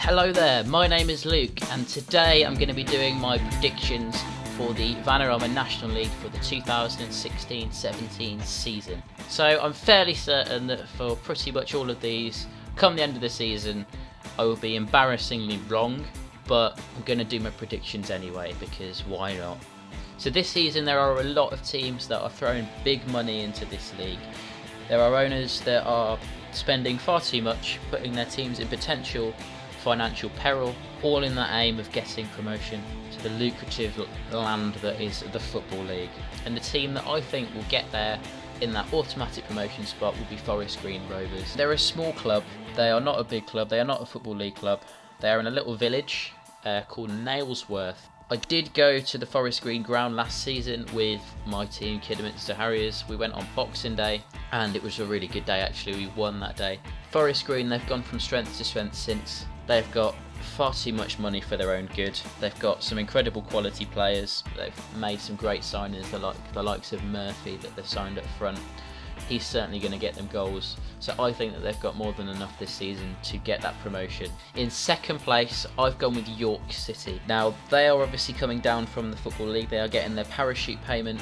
Hello there, my name is Luke and today I'm going to be doing my predictions for the Vanarama National League for the 2016-17 season. So I'm fairly certain that for pretty much all of these, come the end of the season, I will be embarrassingly wrong, but I'm going to do my predictions anyway because why not? So this season there are a lot of teams that are throwing big money into this league. There are owners that are spending far too much, putting their teams in potential financial peril, all in the aim of getting promotion to the lucrative land that is the Football League. And the team that I think will get there in that automatic promotion spot will be Forest Green Rovers. They're a small club, they are not a big club, they are not a Football League club, they are in a little village called Nailsworth. I did go to the Forest Green ground last season with my team, Kidderminster Harriers. We went on Boxing Day and it was a really good day actually, we won that day. Forest Green, they've gone from strength to strength since. They've got far too much money for their own good. They've got some incredible quality players. They've made some great signings, the likes of Murphy that they've signed up front. He's certainly going to get them goals. So I think that they've got more than enough this season to get that promotion. In second place, I've gone with York City. Now, they are obviously coming down from the Football League. They are getting their parachute payment,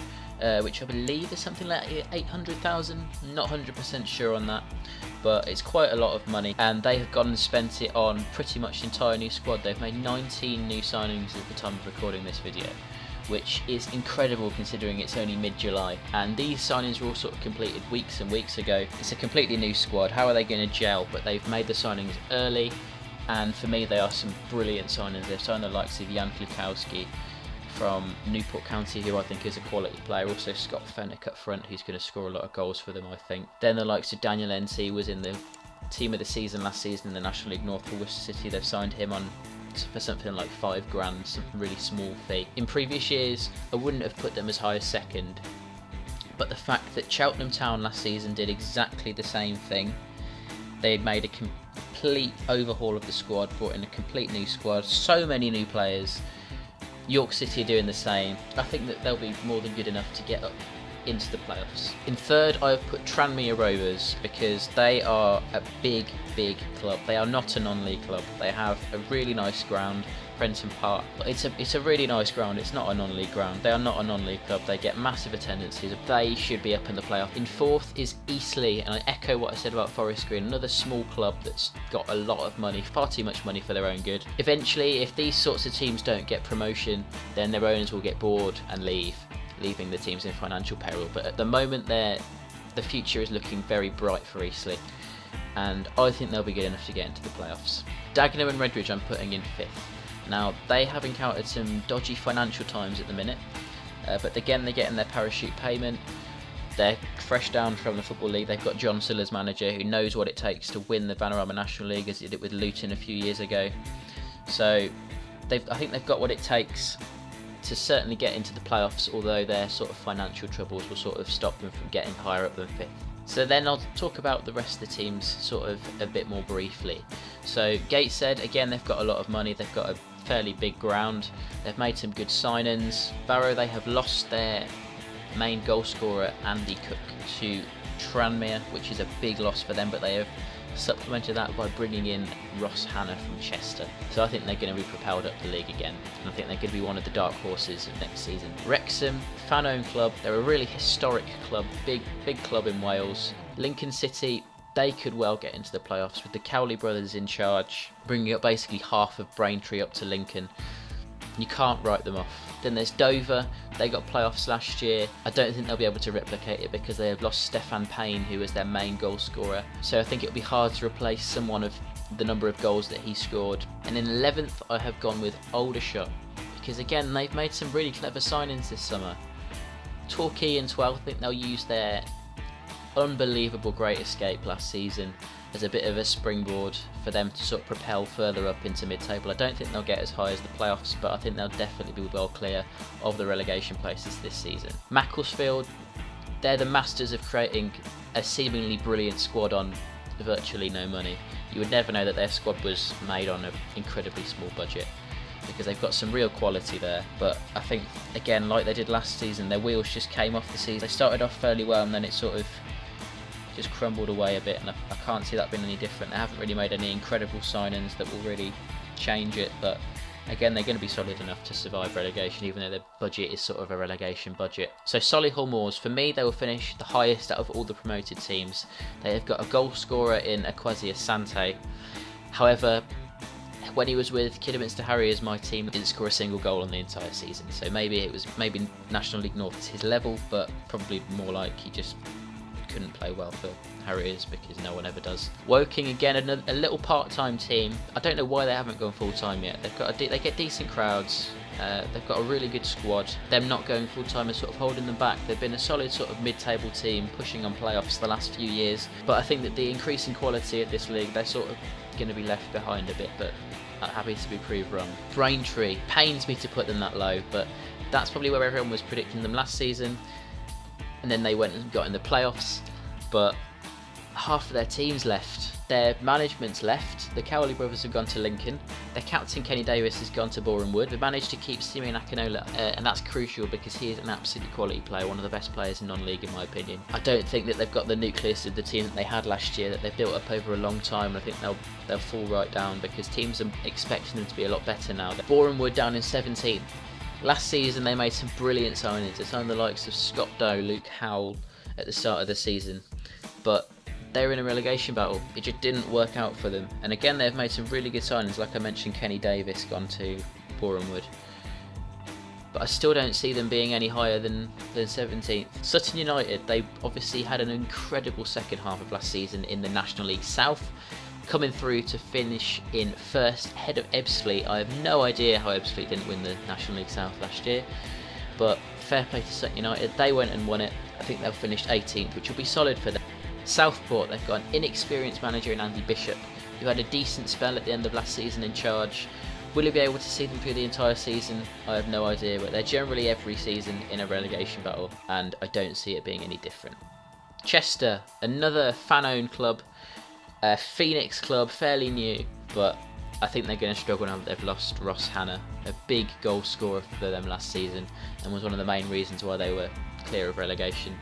which I believe is something like 800,000. Not 100% sure on that, but it's quite a lot of money. And they have gone and spent it on pretty much the entire new squad. They've made 19 new signings at the time of recording this video, which is incredible considering it's only mid-July. And these signings were all sort of completed weeks and weeks ago. It's a completely new squad. How are they going to gel? But they've made the signings early, and for me they are some brilliant signings. They've signed the likes of Jan Klukowski from Newport County, who I think is a quality player. Also Scott Fennick up front, who's going to score a lot of goals for them, I think. Then the likes of Daniel NC was in the team of the season last season in the National League North for Worcester City. They've signed him on for something like $5,000, some really small fee. In previous years, I wouldn't have put them as high as second, but the fact that Cheltenham Town last season did exactly the same thing, they had made a complete overhaul of the squad, brought in a complete new squad, so many new players. York City are doing the same. I think that they'll be more than good enough to get up into the playoffs. In third, I've put Tranmere Rovers because they are a big club. They are not a non-league club. They have a really nice ground, Prenton Park. It's a really nice ground. It's not a non-league ground. They are not a non-league club. They get massive attendances. They should be up in the playoff. In fourth is Eastleigh, and I echo what I said about Forest Green. Another small club that's got a lot of money, far too much money for their own good. Eventually, if these sorts of teams don't get promotion, then their owners will get bored and leave, leaving the teams in financial peril. But at the moment, the future is looking very bright for Eastleigh, and I think they'll be good enough to get into the playoffs. Dagenham and Redbridge I'm putting in fifth. Now, they have encountered some dodgy financial times at the minute, but again, they're getting their parachute payment. They're fresh down from the Football League. They've got John Sill as manager, who knows what it takes to win the Vanarama National League, as he did it with Luton a few years ago. So I think they've got what it takes to certainly get into the playoffs, although their sort of financial troubles will sort of stop them from getting higher up than fifth. So then I'll talk about the rest of the teams sort of a bit more briefly. So Gateshead, again, they've got a lot of money. They've got a fairly big ground. They've made some good signings. Barrow, they have lost their main goal scorer, Andy Cook, to Tranmere, which is a big loss for them, but they have supplemented that by bringing in Ross Hanna from Chester. So I think they're going to be propelled up the league again, and I think they're going to be one of the dark horses of next season. Wrexham, fan-owned club, they're a really historic club, big club in Wales. Lincoln City, they could well get into the playoffs with the Cowley brothers in charge, bringing up basically half of Braintree up to Lincoln. You can't write them off. Then there's Dover. They got playoffs last year. I don't think they'll be able to replicate it because they have lost Stefan Payne, who was their main goal scorer. So I think it'll be hard to replace someone of the number of goals that he scored. And in 11th, I have gone with Aldershot because again, they've made some really clever signings this summer. Torquay in 12th, I think they'll use their unbelievable great escape last season as a bit of a springboard for them to sort of propel further up into mid-table. I don't think they'll get as high as the playoffs, but I think they'll definitely be well clear of the relegation places this season. Macclesfield, they're the masters of creating a seemingly brilliant squad on virtually no money. You would never know that their squad was made on an incredibly small budget because they've got some real quality there. But I think, again, like they did last season, their wheels just came off the season. They started off fairly well and then it just crumbled away a bit, and I can't see that being any different. They haven't really made any incredible signings that will really change it, but again, they're going to be solid enough to survive relegation, even though their budget is sort of a relegation budget. So Solihull Moors, for me, they will finish the highest out of all the promoted teams. They have got a goal scorer in Akwasi Asante. However, when he was with Kidderminster Harriers, my team didn't score a single goal on the entire season. So maybe National League North is his level, but probably more like he just couldn't play well for Harriers, because no one ever does. Woking, again, a little part-time team. I don't know why they haven't gone full-time yet. They get decent crowds. They've got a really good squad. Them not going full-time is sort of holding them back. They've been a solid sort of mid-table team, pushing on playoffs the last few years. But I think that the increasing quality of this league, they're sort of going to be left behind a bit, but I'm happy to be proved wrong. Braintree, pains me to put them that low, but that's probably where everyone was predicting them last season. And then they went and got in the playoffs, but half of their team's left. Their management's left. The Cowley brothers have gone to Lincoln. Their captain Kenny Davis has gone to Boreham Wood. They've managed to keep Simeon Akinola, and that's crucial because he is an absolutely quality player, one of the best players in non-league in my opinion. I don't think that they've got the nucleus of the team that they had last year, that they've built up over a long time. I think they'll fall right down because teams are expecting them to be a lot better now. Boreham Wood down in 17th. Last season they made some brilliant signings. They signed the likes of Scott Doe, Luke Howell at the start of the season, but they were in a relegation battle. It just didn't work out for them. And again, they've made some really good signings. Like I mentioned, Kenny Davis gone to Boreham Wood. But I still don't see them being any higher than 17th. Sutton United, they obviously had an incredible second half of last season in the National League South, coming through to finish in first, ahead of Ebbsfleet. I have no idea how Ebbsfleet didn't win the National League South last year, but fair play to Sutton United. They went and won it. I think they'll finish 18th, which will be solid for them. Southport, they've got an inexperienced manager in Andy Bishop, who had a decent spell at the end of last season in charge. Will he be able to see them through the entire season? I have no idea, but they're generally every season in a relegation battle, and I don't see it being any different. Chester, another fan-owned club, a Phoenix club, fairly new, but I think they're going to struggle now that they've lost Ross Hanna, a big goal scorer for them last season, and was one of the main reasons why they were clear of relegation.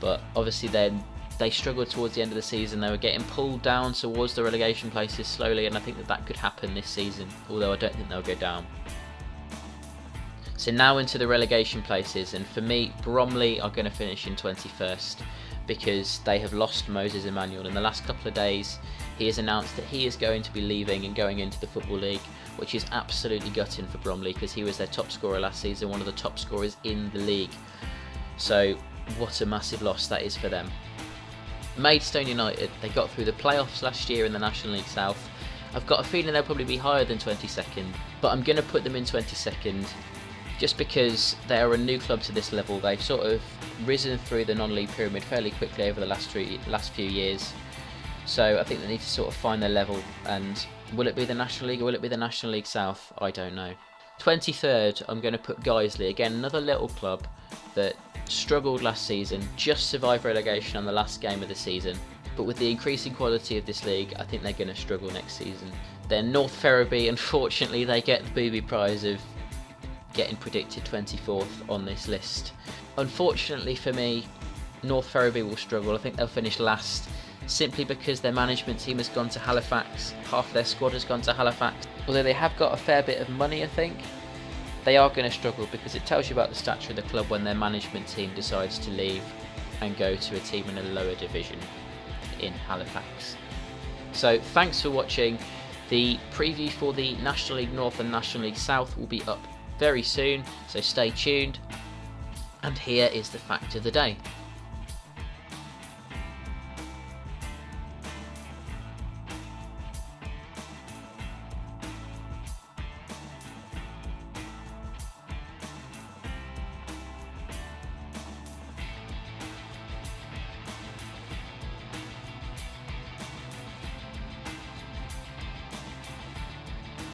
But obviously then they struggled towards the end of the season. They were getting pulled down towards the relegation places slowly, and I think that could happen this season, although I don't think they'll go down. So now into the relegation places, and for me, Bromley are going to finish in 21st because they have lost Moses Emmanuel. In the last couple of days, he has announced that he is going to be leaving and going into the Football League, which is absolutely gutting for Bromley because he was their top scorer last season, one of the top scorers in the league. So what a massive loss that is for them. Maidstone United, they got through the playoffs last year in the National League South. I've got a feeling they'll probably be higher than 22nd, but I'm going to put them in 22nd just because they are a new club to this level. They've sort of risen through the non-league pyramid fairly quickly over the last few years. So I think they need to sort of find their level, and will it be the National League or will it be the National League South? I don't know. 23rd, I'm going to put Guiseley, again another little club that struggled last season, just survived relegation on the last game of the season, but with the increasing quality of this league, I think they're going to struggle next season. Then North Ferriby, unfortunately they get the booby prize of getting predicted 24th on this list. Unfortunately for me, North Ferriby will struggle. I think they'll finish last, simply because their management team has gone to Halifax, half their squad has gone to Halifax. Although they have got a fair bit of money, I think, they are going to struggle because it tells you about the stature of the club when their management team decides to leave and go to a team in a lower division in Halifax. So thanks for watching. The preview for the National League North and National League South will be up very soon, so stay tuned. And here is the fact of the day.